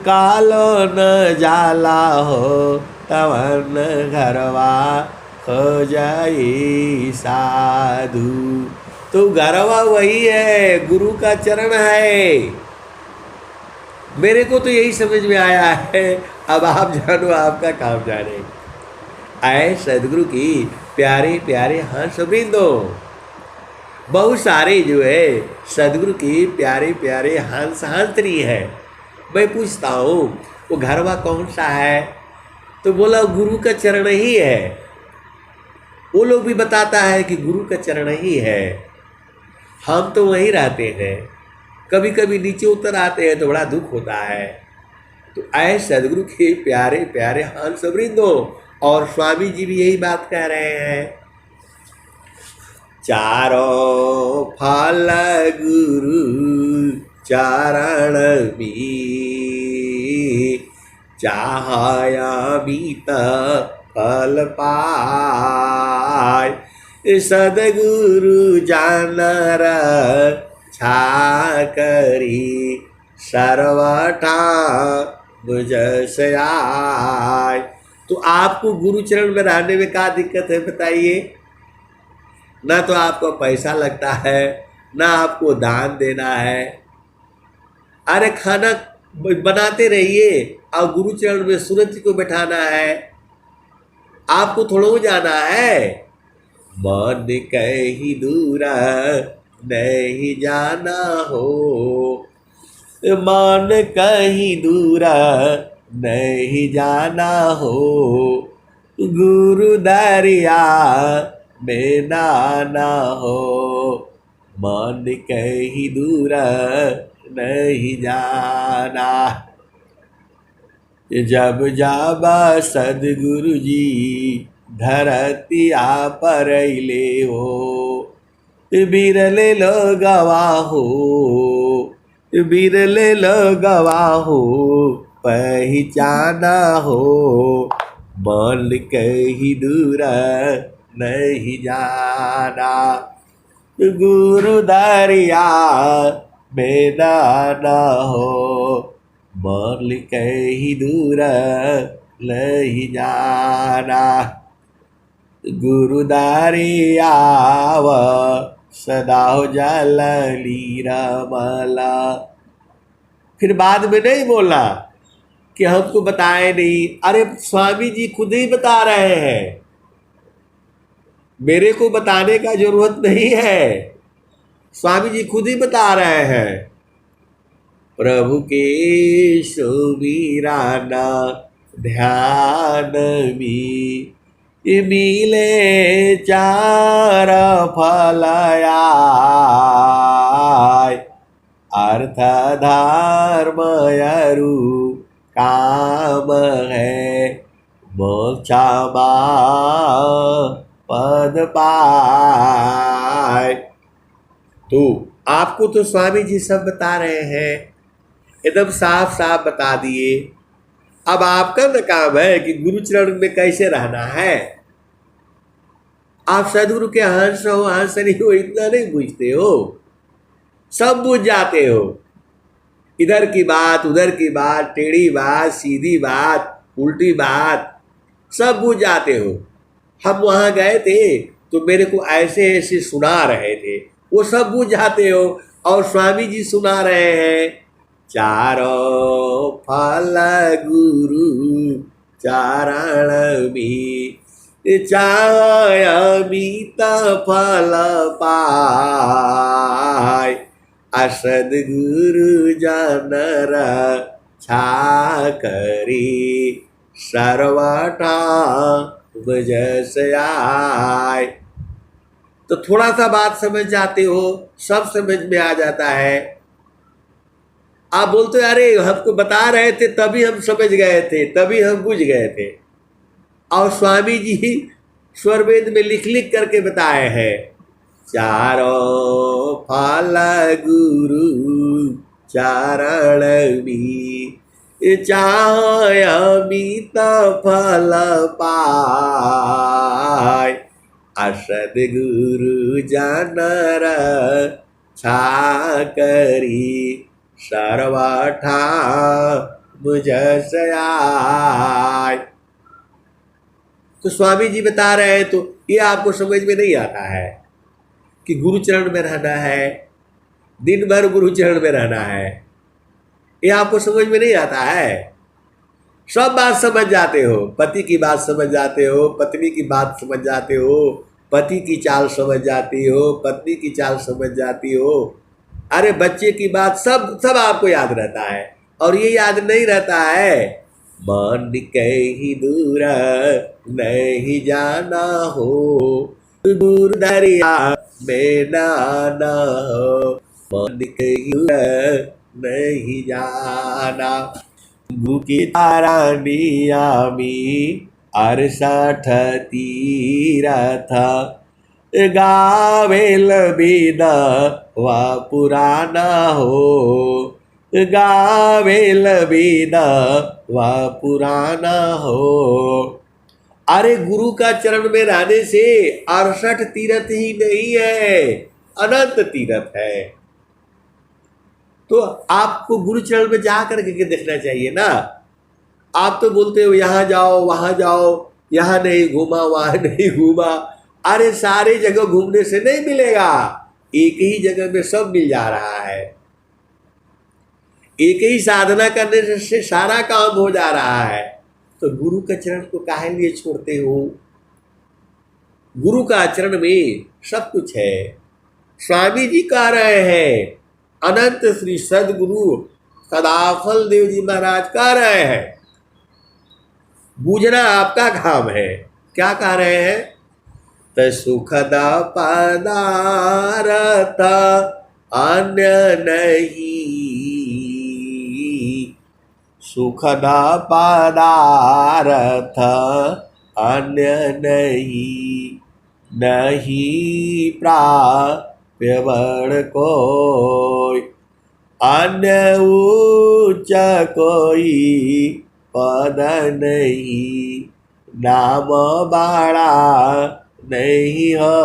कालो न जाला हो तवन घरवा खोजई साधु। तो घरवा वही है, गुरु का चरण है। मेरे को तो यही समझ में आया है, अब आप जानो, आपका काम जाने। आए सदगुरु की प्यारे प्यारे हंस वृंदो, बहुत सारे जो है सदगुरु की प्यारे प्यारे हंस हंसनी है। मैं पूछता हूँ वो घरवा कौन सा है, तो बोला गुरु का चरण ही है। वो लोग भी बताता है कि गुरु का चरण ही है। हम तो वहीं रहते हैं, कभी कभी नीचे उतर आते हैं तो बड़ा दुख होता है। तो आए सदगुरु के प्यारे प्यारे हंस वृंदो, और स्वामी जी भी यही बात कह रहे हैं। चारों फल गुरु चरण भी चाहया बीत फल पाय सदगुरु जानर छा करी सर्वठा बुझसयाय। तो आपको गुरु चरण में रहने में क्या दिक्कत है बताइए? ना तो आपको पैसा लगता है, ना आपको दान देना है। अरे खाना बनाते रहिए और गुरु चरण में सूरज जी को बैठाना है, आपको थोड़ा जाना है। मन कहीं दूरा नहीं जाना हो, मन कहीं दूरा नहीं जाना हो, गुरु दरिया में नाना हो, मन कहीं दूरा नहीं जाना। जब जाबा सदगुरु जी धरतिया पर ले हो, बिरले लगवा हो, बिरले लगवा हो, पहचाना हो, मन कहीं दूरा नहीं जाना, गुरु दरिया में नाना हो, मन कहीं दूरा नहीं जाना, गुरु दरिया सदा हो जल लीरा माला। फिर बाद में नहीं बोला कि हमको बताए नहीं, अरे स्वामी जी खुद ही बता रहे हैं, मेरे को बताने का जरूरत नहीं है, स्वामी जी खुद ही बता रहे हैं। प्रभु के सुमीराना ध्यान भी मिले चार फलयाय, अर्थ धर्म अरु काम है, मोक्षा पद पाए। तो आपको तो स्वामी जी सब बता रहे हैं, एकदम साफ साफ बता दिए। अब आपका न काम है कि गुरु चरण में कैसे रहना है। आप सदगुरु के हंस हो हंस नहीं हो इतना नहीं पूछते हो, सब बुझ जाते हो। इधर की बात उधर की बात, टेढ़ी बात सीधी बात उल्टी बात सब बुझ जाते हो। हम वहाँ गए थे तो मेरे को ऐसे ऐसे सुना रहे थे, वो सब बुझ जाते हो। और स्वामी जी सुना रहे हैं, चारों फल गुरु चरण भी चायमित फल पाय, असद गुरु जनर छा करी सर्वठा बुझसयाय। तो थोड़ा सा बात समझ जाते हो, सब समझ में आ जाता है। आप बोलते अरे हमको बता रहे थे तभी हम समझ गए थे, तभी हम बुझ गए थे। और स्वामी जी स्वरवेद में लिख लिख करके बताए हैं, चारों फल गुरु चरण चाहय अमित फल पाय, असद गुरु जानर छाकरी सर्वठा मुझ सयाय। तो स्वामी जी बता रहे हैं, तो ये आपको समझ में नहीं आता है कि गुरु चरण में रहना है, दिन भर गुरु चरण में रहना है, ये आपको समझ में नहीं आता है। सब बात समझ जाते हो, पति की बात समझ जाते हो, पत्नी की बात समझ जाते हो, पति की चाल समझ जाती हो, पत्नी की चाल समझ जाती हो, अरे बच्चे की बात सब सब आपको याद रहता है। और ये याद नहीं रहता है, मन कहीं दूर नहीं जाना हो, दूर दरिया में नाना हो, मन कहीं दूर नहीं जाना। गुकी तारानियामी 68 तीरथ गावेल बिना वा पुराना हो, गावेल बिना वा पुराना हो। अरे गुरु का चरण में रहने से 68 तीर्थ ही नहीं है, अनंत तीर्थ है। तो आपको गुरु चरण में जा करके देखना चाहिए ना। आप तो बोलते हो यहाँ जाओ वहां जाओ, यहाँ नहीं घूमा वहां नहीं घूमा। अरे सारे जगह घूमने से नहीं मिलेगा, एक ही जगह में सब मिल जा रहा है। एक ही साधना करने से सारा काम हो जा रहा है। तो गुरु का चरण को काहे लिए छोड़ते हो? गुरु का चरण में सब कुछ है। स्वामी जी कह रहे हैं, अनंत श्री सदगुरु सदाफल देव जी महाराज कह रहे हैं, बूझना आपका काम है। क्या कह रहे हैं? त सुखदा पदारथ अन्य नहीं, सुखदा पदारथ अन्य नहीं, नहीं प्राप्य बड़ कोई, अन्य उच्च कोई पद नहीं, नाम बड़ा नहीं हो।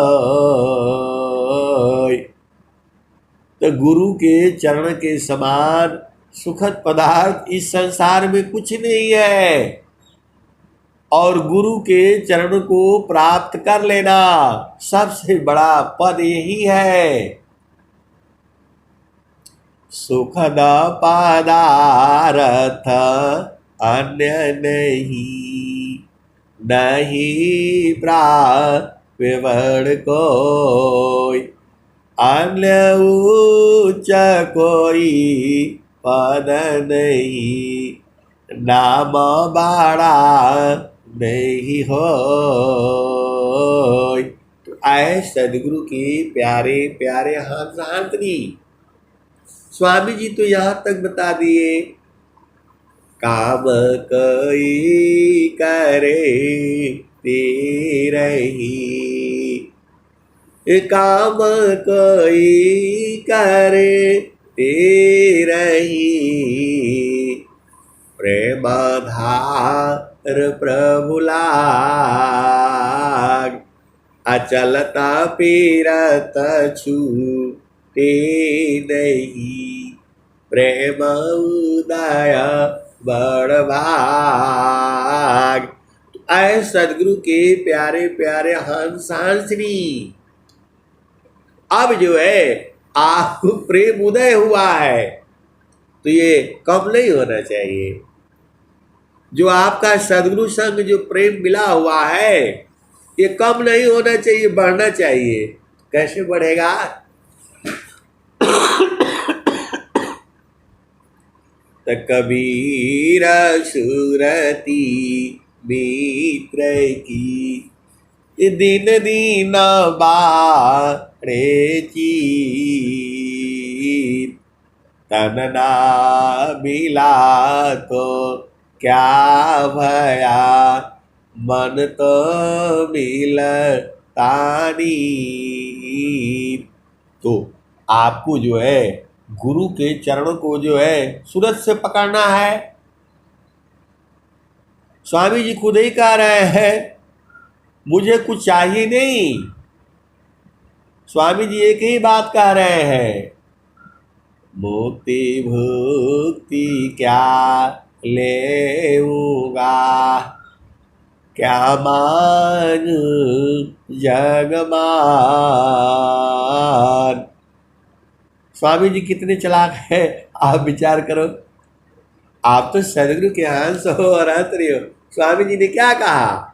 तो गुरु के चरण के समान सुखद पदार्थ इस संसार में कुछ नहीं है। और गुरु के चरण को प्राप्त कर लेना सबसे बड़ा पद यही है। सुखद पदारथ अन्य नहीं, नहीं प्राप्य बड़ कोई, अन्य उच्च कोई पद नहीं, नाम बड़ा नहीं हो। तो आए सदगुरु के प्यारे प्यारे हंसनी। स्वामी जी तो यहाँ तक बता दिए, काम कोई करे तेरे ही, काम कोई करे तेरे ही, प्रेम धार प्रभु लाग, अचलता पीरत छूटे नहीं, प्रेम उदय बड़ भाग। ऐ सदगुरु के प्यारे प्यारे हंसांसनी, अब जो है आपको प्रेम उदय हुआ है तो ये कम नहीं होना चाहिए। जो आपका सदगुरु संग जो प्रेम मिला हुआ है ये कम नहीं होना चाहिए, बढ़ना चाहिए। कैसे बढ़ेगा? त कबीर सुरती मित्र की, दिन दीन बाणे चीत, तन ना मिला तो क्या भया, मन तो मिलता नीत। तो आपको जो है गुरु के चरणों को जो है सूरत से पकड़ना है। स्वामी जी खुद ही कह रहे हैं मुझे कुछ चाहिए नहीं। स्वामी जी एक ही बात कह रहे हैं, मुक्ति भुक्ति क्या लेऊंगा, क्या मान जगमान। स्वामी जी कितने चालाक है, आप विचार करो। आप तो सदगुरु के अंश हो और अंतरी हो। स्वामी जी ने क्या कहा,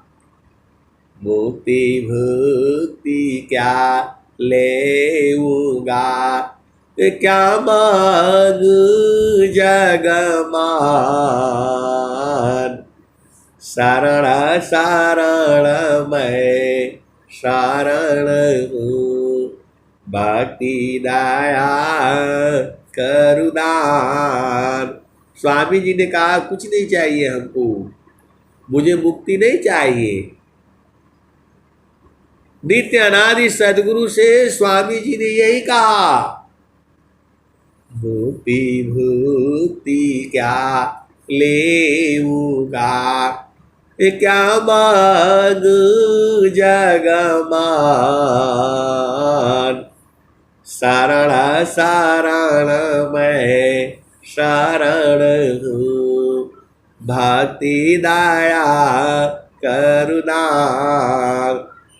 मुक्ति भुक्ति क्या लेऊंगा, क्या मांगू जगमान। शरण शरण मैं शरण हूँ, भक्ति दया करुणान। स्वामी जी ने कहा कुछ नहीं चाहिए हमको, मुझे मुक्ति नहीं चाहिए। नित्य अनादि सदगुरु से स्वामी जी ने यही कहा, मुक्ति भुक्ति क्या लेऊंगा, क्या मांगू जगमान। शरण शरण मैं शरण हूँ, भक्ति दया करुणा।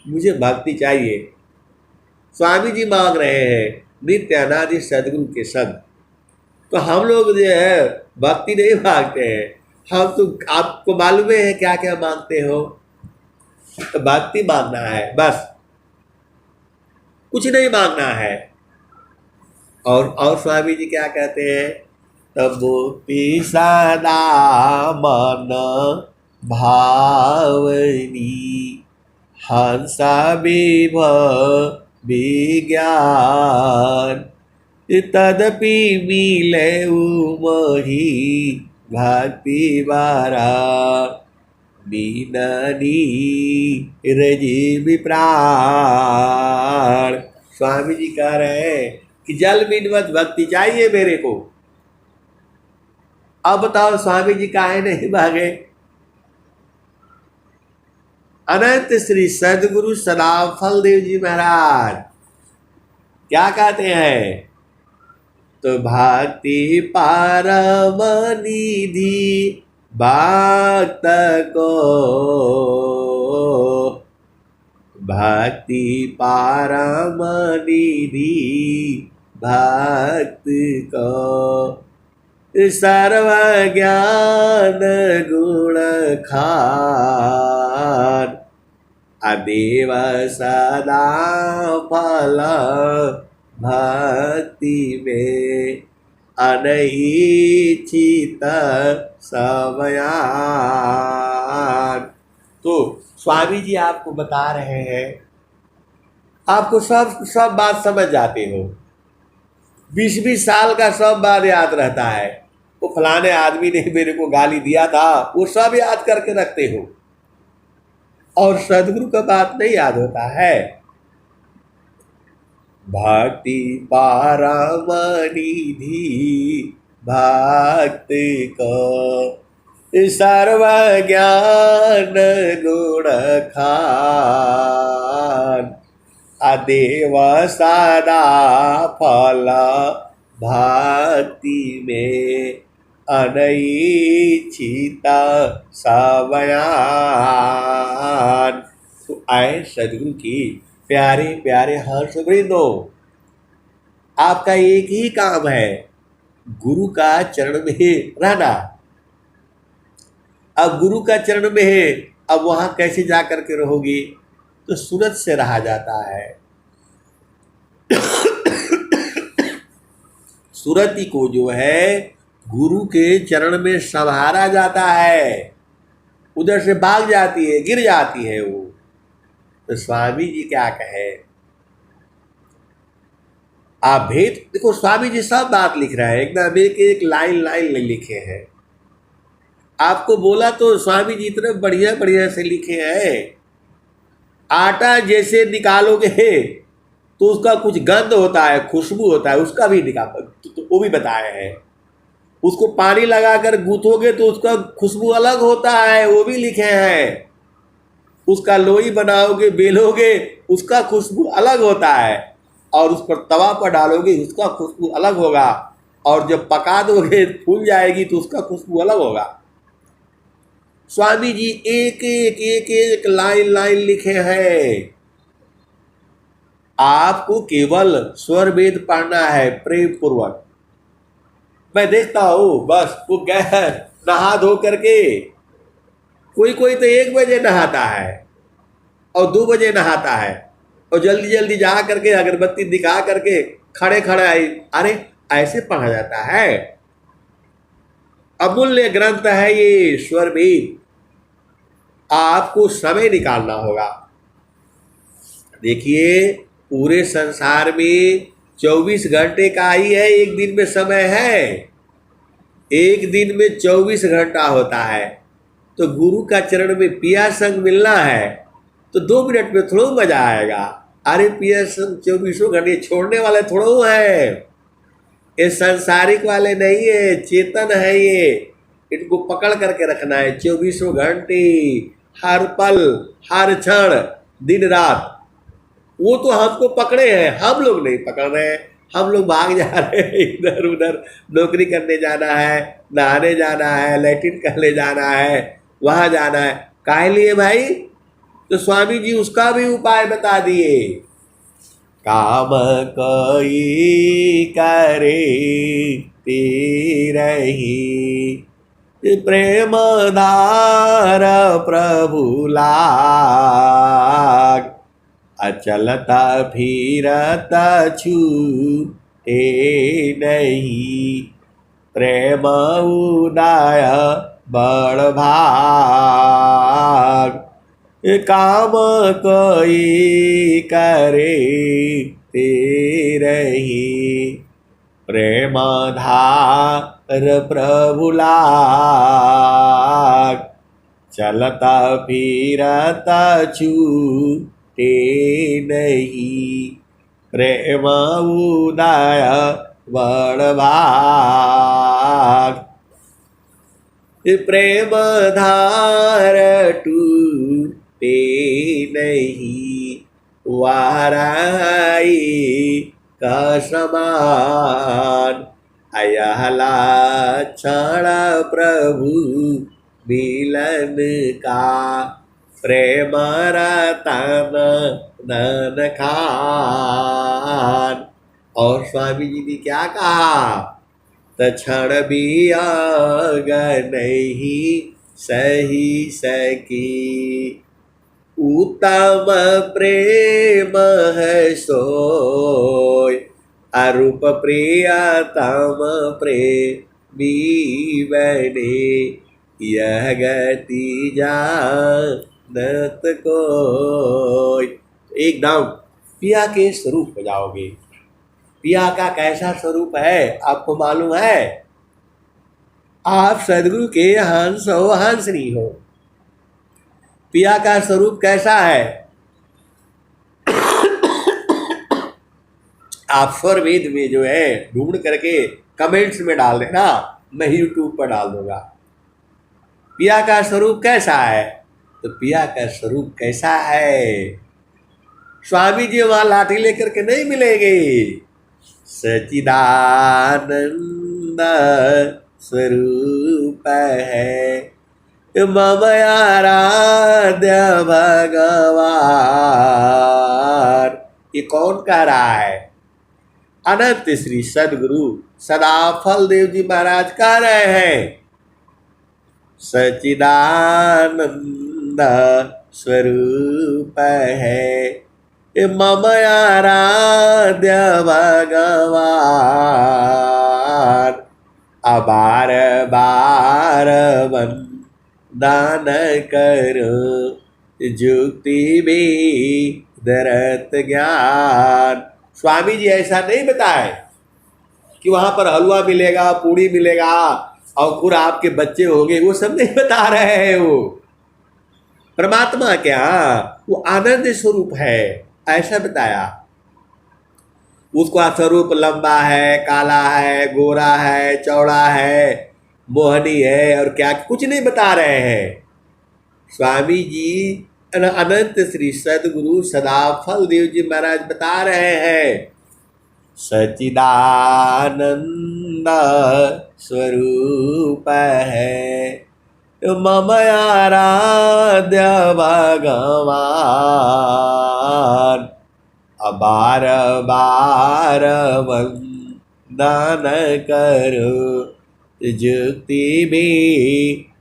मुझे भक्ति चाहिए। स्वामी जी मांग रहे हैं नित्य अनादि सदगुरु के संग। तो हम लोग जो है भक्ति नहीं मांगते हैं। हम तो आपको मालूम है क्या क्या मांगते हो, तो भक्ति मांगना है बस, कुछ नहीं मांगना है। और स्वामी जी क्या कहते हैं, तब मुक्ति सदा मन भावनी, हंसा विज्ञान, तदपि मिले मोहि भक्ति बारा, मीननी रजीव प्राण। स्वामी जी कह रहे हैं कि जल बिनवत भक्ति चाहिए मेरे को। अब बताओ स्वामी जी काहे नहीं भागे। अनंत श्री सदगुरु सदाम फलदेव जी महाराज क्या कहते हैं, तो भक्ति परम निधि भक्त को, भक्ति परम निधि भक्त को, सर्व ज्ञान गुण खान, अदेव सदा फल भक्ति में, अनईच्छित समयान। तो स्वामी जी आपको बता रहे हैं, आपको सब बात समझ जाते हो। 20-20 साल का सब बात याद रहता है। वो फलाने आदमी ने मेरे को गाली दिया था, वो सब याद करके रखते हो। और सदगुरु का बात नहीं याद होता है। भक्ति परम निधि भक्त को, सर्व ज्ञान गुण खान, अदेव सदा फल भक्ति में, अनईच्छित समयान। तो आए सदगुरु की प्यारे प्यारे हर्ष वृंदो, आपका एक ही काम है, गुरु का चरण में रहना। अब गुरु का चरण में है, अब वहां कैसे जाकर के रहोगी, तो सूरत से रहा जाता है। सूरती को जो है गुरु के चरण में संभारा जाता है, उधर से भाग जाती है, गिर जाती है वो। तो स्वामी जी क्या कहे, आप भेद देखो, स्वामी जी सब बात लिख रहे हैं, एकदम एक एक लाइन लाइन लिखे हैं। आपको बोला तो स्वामी जी इतने बढ़िया बढ़िया से लिखे हैं। आटा जैसे निकालोगे तो उसका कुछ गंध होता है, खुशबू होता है, उसका भी निकाल तो वो भी बताए हैं। उसको पानी लगाकर गूंथोगे तो उसका खुशबू अलग होता है, वो भी लिखे हैं। उसका लोई बनाओगे, बेलोगे, उसका खुशबू अलग होता है, और उस पर तवा पर डालोगे उसका खुशबू अलग होगा, और जब पका दोगे फूल जाएगी तो उसका खुशबू अलग होगा। स्वामी जी एक एक एक एक लाइन लाइन लिखे हैं। आपको केवल स्वर वेद पढ़ना है प्रेम पूर्वक। मैं देखता हूं बस वो गए नहा धो करके, कोई कोई तो 1 बजे नहाता है और 2 बजे नहाता है, और जल्दी जल्दी जा करके अगरबत्ती दिखा करके खड़े खड़े आई। अरे ऐसे पढ़ा जाता है? अमूल्य ग्रंथ है ये स्वर वेद, आपको समय निकालना होगा। देखिए पूरे संसार में 24 घंटे का ही है, एक दिन में समय है, एक दिन में 24 घंटा होता है। तो गुरु का चरण में पिया संग मिलना है तो 2 मिनट में थोड़ा मजा आएगा। अरे पिया संग 24 घंटे छोड़ने वाले थोड़ा है, ये सांसारिक वाले नहीं है, चेतन है ये, इनको पकड़ करके रखना है 24 घंटे, हर पल हर क्षण दिन रात। वो तो हमको पकड़े हैं, हम लोग नहीं पकड़ रहे हैं। हम लोग भाग जा रहे हैं इधर उधर, नौकरी करने जाना है, नहाने जाना है, लैट्रिन करने जाना है, वहां जाना है, काहे लिए भाई? तो स्वामी जी उसका भी उपाय बता दिए। काम कोई करे तेरही, प्रेम धार प्रभु लाग, अचलता फिरता छूटे नहीं, प्रेम उदाय बड़ भाग, काम कोई करे तेरही, प्रेम धार प्रभु लाग, चलता फिरता छूटे नहीं, प्रेम उदाय बड़ भाग, प्रेम धार टूटे नहीं, वाराई का समान, अयहला क्षण प्रभु मिलन का, प्रेम रतन नन खान। और स्वामी जी ने क्या कहा, तक्षण भी आग नहीं सही सकी, उत्तम प्रेम है सोय, अरूप प्रियतम प्रेमी बने, यह गति जानत कोय। एकदम पिया के स्वरूप हो जाओगे। पिया का कैसा स्वरूप है आपको मालूम है? आप सदगुरु के हंस हो, हंसनी हो। पिया का स्वरूप कैसा है? आप स्वर वेद में जो है ढूंढ करके कमेंट्स में डाल देना, मैं यूट्यूब पर डाल दूंगा। पिया का स्वरूप कैसा है? तो पिया का स्वरूप कैसा है, स्वामी जी वहां लाठी लेकर के नहीं मिलेंगे। सचिदानंद स्वरूप है मम आराध्य भगवान। ये कौन कह रहा है? अनंत श्री सदगुरु सदाफल देव जी महाराज कह रहे हैं, सचिदानंद स्वरूप है मम आराध्य भगवान, अबार बार वंदन करो जुक्ति भी दरत ज्ञान। स्वामी जी ऐसा नहीं बताए कि वहां पर हलवा मिलेगा, पूड़ी मिलेगा और फिर आपके बच्चे होंगे, वो सब नहीं बता रहे हैं। वो परमात्मा क्या, वो आनंद स्वरूप है, ऐसा बताया। उसका स्वरूप लंबा है, काला है, गोरा है, चौड़ा है, मोहनी है और क्या, कुछ नहीं बता रहे हैं। स्वामी जी अनंत श्री सदगुरु सदाफल देव जी महाराज बता रहे हैं, सच्चिदानंद स्वरूप है मम आराध्य भगवान, बार बार वंदन करो जुक्ति भी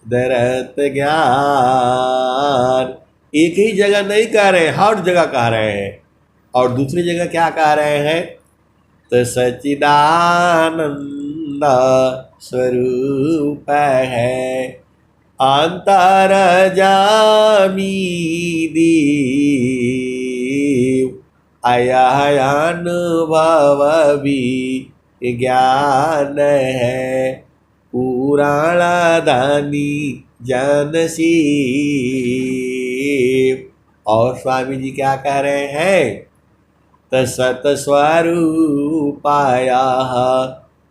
दरत ज्ञान। एक ही जगह नहीं कह रहे, हर जगह कह रहे हैं। और दूसरी जगह क्या कह रहे हैं, तो सच्चिदानंद स्वरूप है अंतर जामी दीव, अनुभव भी ज्ञान है पुराण दानी जनशीव। और स्वामी जी क्या कह रहे हैं, तसत स्वरूपाया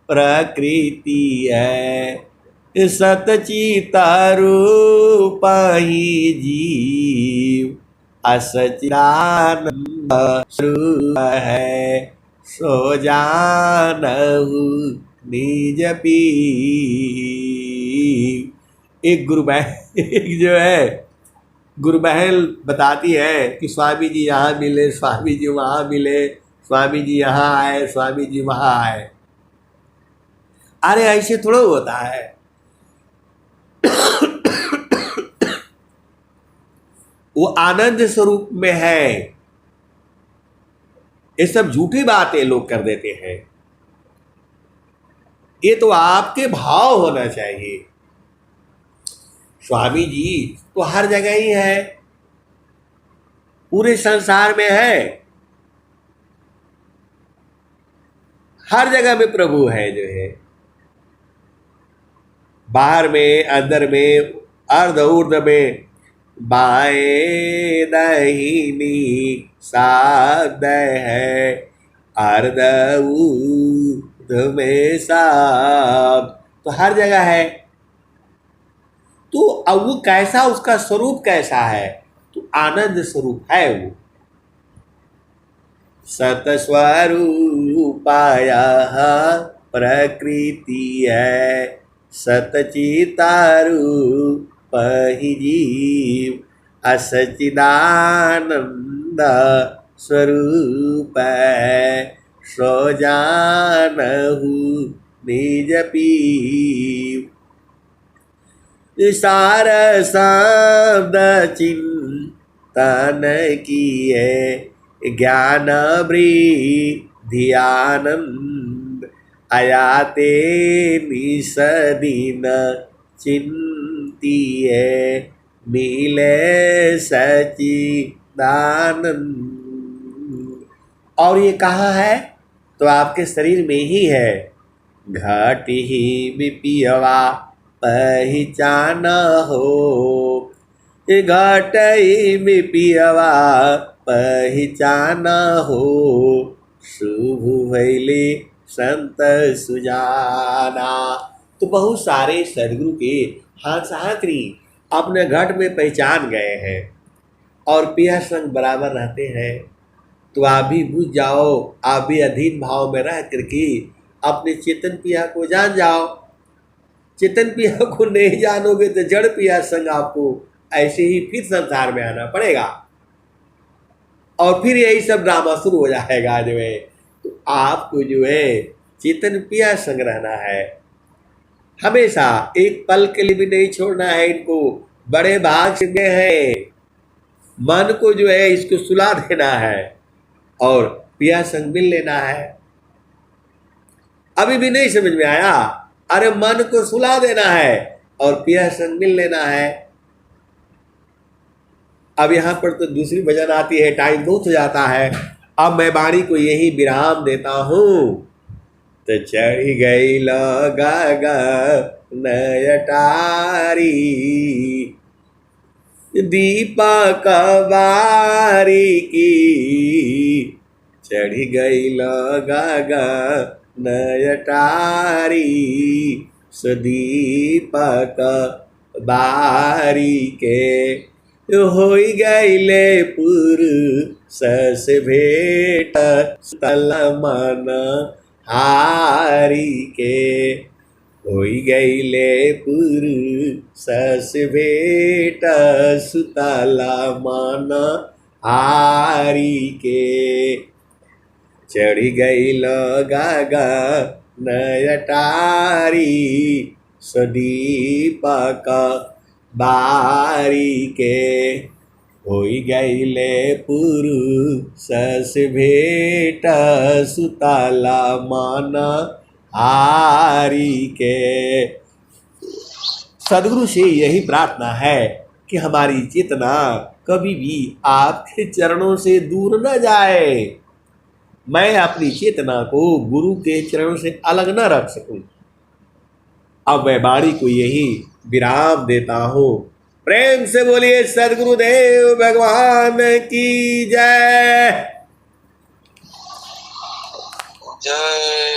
प्रकृति है सतचिता रूप ही जीव, असचिदानंद स्वरूप है सो जानहु निज पीव। एक गुरु बहन एक जो है गुरु बहन बताती है कि स्वामी जी यहाँ मिले, स्वामी जी वहाँ मिले, स्वामी जी यहाँ आए, स्वामी जी वहाँ आए। अरे ऐसे थोड़ा होता है। वो आनंद स्वरूप में है। ये सब झूठी बातें लोग कर देते हैं। ये तो आपके भाव होना चाहिए। स्वामी जी तो हर जगह ही है, पूरे संसार में है, हर जगह में प्रभु है जो है, बाहर में, अंदर में, अर्ध ऊर्ध में, बाएं दाहिनी साध है, अर्ध ऊर्ध में सब, तो हर जगह है। तो अब वो कैसा, उसका स्वरूप कैसा है, तो आनंद स्वरूप है वो। सतस्वरूपाया प्रकृति है सतचितारूप ही जीव, असचिदानंद स्वरूप है सो जानहु निज पीव। सार शब्द चिंतन किए ज्ञान वृद्धि आनंद, आयाते निसदीन चिंतिए मिले सच्चिदानंद। और ये कहाँ है, तो आपके शरीर में ही है। घट ही विपियवा पहचान हो, घट ही विपियवा पहचान हो, शुभ भैले संत सुजाना। तो बहुत सारे सदगुरु के हाथी अपने घट में पहचान गए हैं और पिया संग बराबर रहते हैं। तो आप भी बुझ जाओ, आप भी अधीन भाव में रह करके अपने चेतन पिया को जान जाओ। चेतन पिया को नहीं जानोगे तो जड़ पिया संग आपको ऐसे ही फिर संसार में आना पड़ेगा और फिर यही सब ड्रामा शुरू हो जाएगा जो है। तो आपको जो है चेतन पिया संग रहना है हमेशा, एक पल के लिए भी नहीं छोड़ना है इनको। बड़े भाग से है, मन को जो है इसको सुला देना है और पिया संग मिल लेना है। अभी भी नहीं समझ में आया, अरे मन को सुला देना है और पिया संग मिल लेना है। अब यहाँ पर तो दूसरी भजन आती है, टाइम बहुत हो जाता है। अब मैं वाणी को यही विराम देता हूँ। तो चढ़ी गई गगन अटारी, दीपक बारी की, चढ़ी गई गगन अटारी, सदीपक बारी के, होई गईले पुरुष भेट, तल मन हारी के, होई गईले पुरुष भेट, सुतला मन हारी के, चढ़ी गई गगन अटारी, सदीपक बारी के, होई गईले पुरुष भेट, सुतला मन हारी के। सदगुरु से यही प्रार्थना है कि हमारी चेतना कभी भी आपके चरणों से दूर न जाए, मैं अपनी चेतना को गुरु के चरणों से अलग न रख सकूं। अब मैं वाणी को यही विराम देता हूँ। प्रेम से बोलिए सदगुरुदेव भगवान की जय। जय।